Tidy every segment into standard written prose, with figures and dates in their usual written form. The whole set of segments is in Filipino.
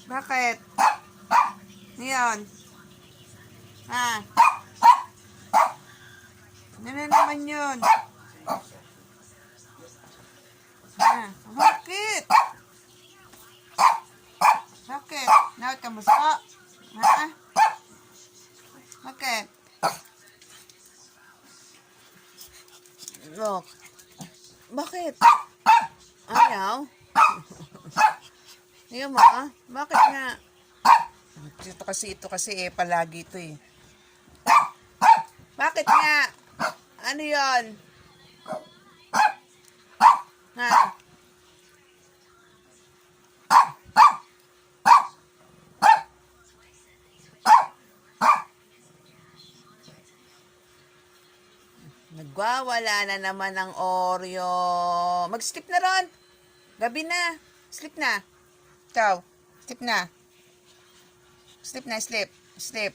Bakit? Ngayon? Ha? Ano na naman yun? Ha? Bakit? Bakit? Nakit ka muso? Ha? Bakit? Look. Bakit? Ayaw? Ayaw mo, ha? Bakit nga? Ito kasi palagi ito eh. Bakit nga? Ano yon? Ha? Nagwawala na naman ang Oreo. Mag-sleep na ron. Gabi na. Sleep na. Ikaw. Sleep na. Sleep na, sleep. Sleep.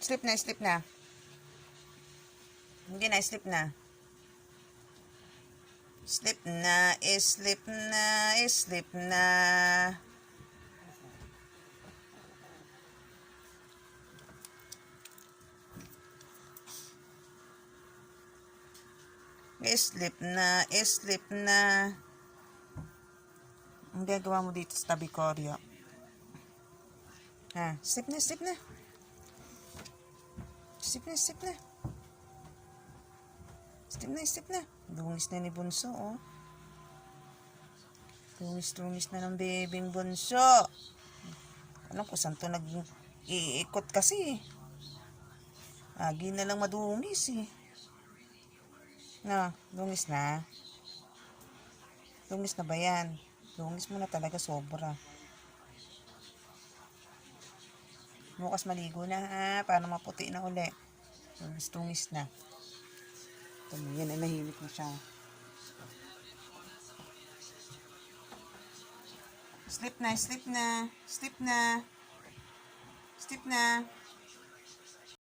Sleep na, sleep na. Hindi na, sleep na. Sleep na, sleep na, sleep na. Sleep na, sleep na. Ang gagawa mo dito sa tabi ko, Oreo. Ha, sleep na, sleep na. Sleep na, sleep na. Sleep na, sleep na. Lungis na ni Bunso, oh. Lungis na ng bebing Bunso. Alam ko saan to nag-iikot kasi. Agi na lang madungis eh. No, lungis na. Lungis na ba yan? Lungis mo na talaga sobra. Bukas maligo na ha, para maputi na uli. Lungis na. Ito mo, yan ay nahimik na siya. Sleep na, sleep na. Sleep na. Sleep na.